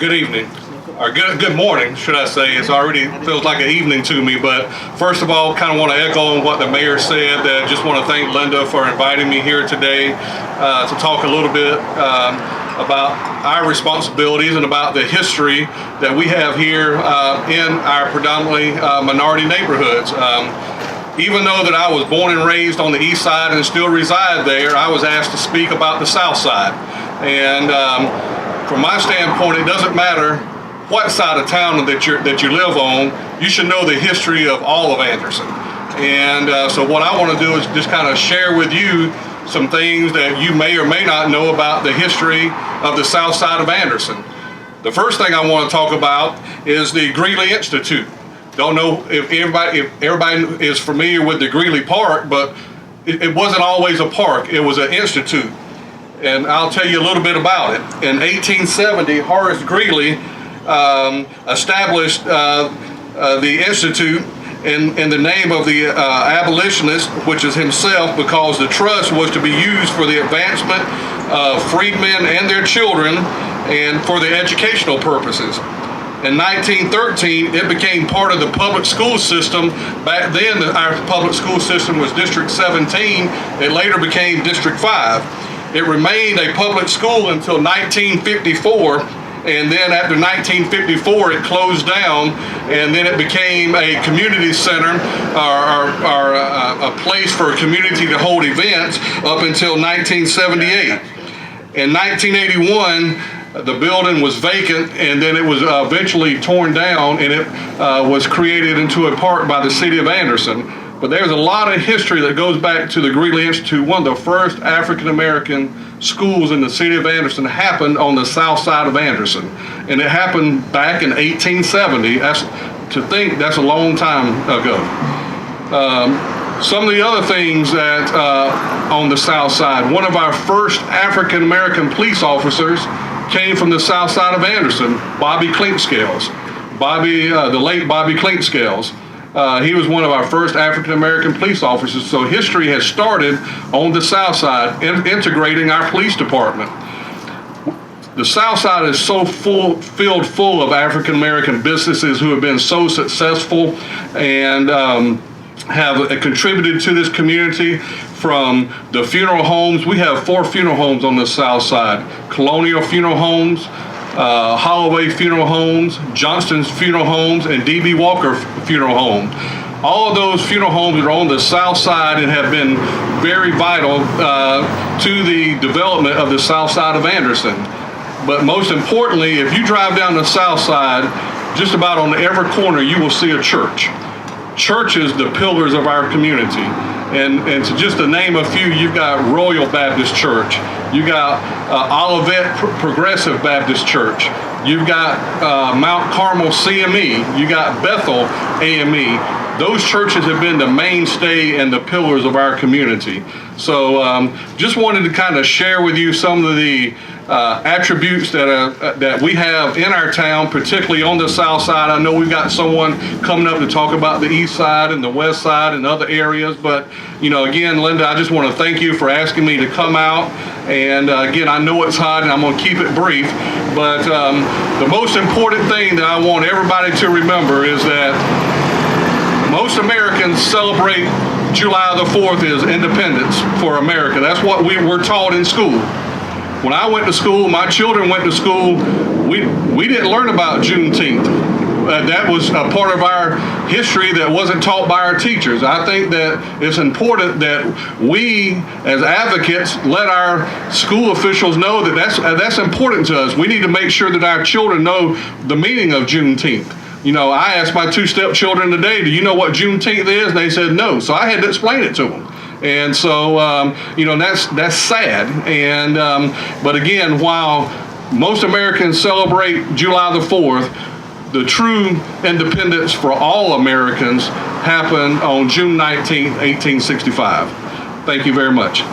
Good evening, or good morning, should I say. It's already feels like an evening to me, but first of all, kind of want to echo on what the mayor said. Just want to thank Linda for inviting me here today to talk a little bit about our responsibilities and about the history that we have here in our predominantly minority neighborhoods. Even though that I was born and raised on the east side and still reside there, I was asked to speak about the south side. And from my standpoint, it doesn't matter what side of town that you live on, you should know the history of all of Anderson. And so what I want to do is just kind of share with you some things that you may or may not know about the history of the south side of Anderson. The first thing I want to talk about is the Greeley Institute. Don't know if everybody is familiar with the Greeley Park, but it wasn't always a park, it was an institute. And I'll tell you a little bit about it. In 1870, Horace Greeley established the institute in the name of the abolitionist, which is himself, because the trust was to be used for the advancement of freedmen and their children and for the educational purposes. In 1913, it became part of the public school system. Back then, our public school system was District 17. It later became District 5. It remained a public school until 1954. And then after 1954, it closed down, and then it became a community center or a place for a community to hold events up until 1978. In 1981, the building was vacant, and then it was eventually torn down, and it was created into a park by the city of Anderson. But there's a lot of history that goes back to the Greeley Institute. One of the first African-American schools in the city of Anderson happened on the south side of Anderson. And it happened back in 1870. That's a long time ago. Some of the other things that on the south side, one of our first African-American police officers came from the south side of Anderson, Bobby Clinkscales. The late Bobby Clinkscales. He was one of our first African-American police officers. So history has started on the south side, integrating our police department. The south side is so filled full of African-American businesses who have been so successful and have contributed to this community. From the funeral homes, we have 4 funeral homes on the south side: Colonial Funeral Homes, Holloway Funeral Homes, Johnston's Funeral Homes, and D.B. Walker Funeral Home. All of those funeral homes are on the south side and have been very vital to the development of the south side of Anderson. But most importantly, if you drive down the south side, just about on every corner you will see a church. Churches, the pillars of our community. And to just to name a few, you've got Royal Baptist Church, you got Olivet Progressive Baptist Church, you've got Mount Carmel CME, you got Bethel AME. Those churches have been the mainstay and the pillars of our community. So just wanted to kind of share with you some of the attributes that we have in our town, particularly on the south side. I know we've got someone coming up to talk about the east side and the west side and other areas, but again, Linda, I just want to thank you for asking me to come out. And again, I know it's hot and I'm going to keep it brief, but the most important thing that I want everybody to remember is that most Americans celebrate July the 4th as Independence for America. That's what we were taught in school. When I went to school, my children went to school, we didn't learn about Juneteenth. That was a part of our history that wasn't taught by our teachers. I think that it's important that we, as advocates, let our school officials know that that's important to us. We need to make sure that our children know the meaning of Juneteenth. I asked my 2 stepchildren today, do you know what Juneteenth is? And they said no. So I had to explain it to them. And so, that's sad. And but again, while most Americans celebrate July the 4th, the true independence for all Americans happened on June 19th, 1865. Thank you very much.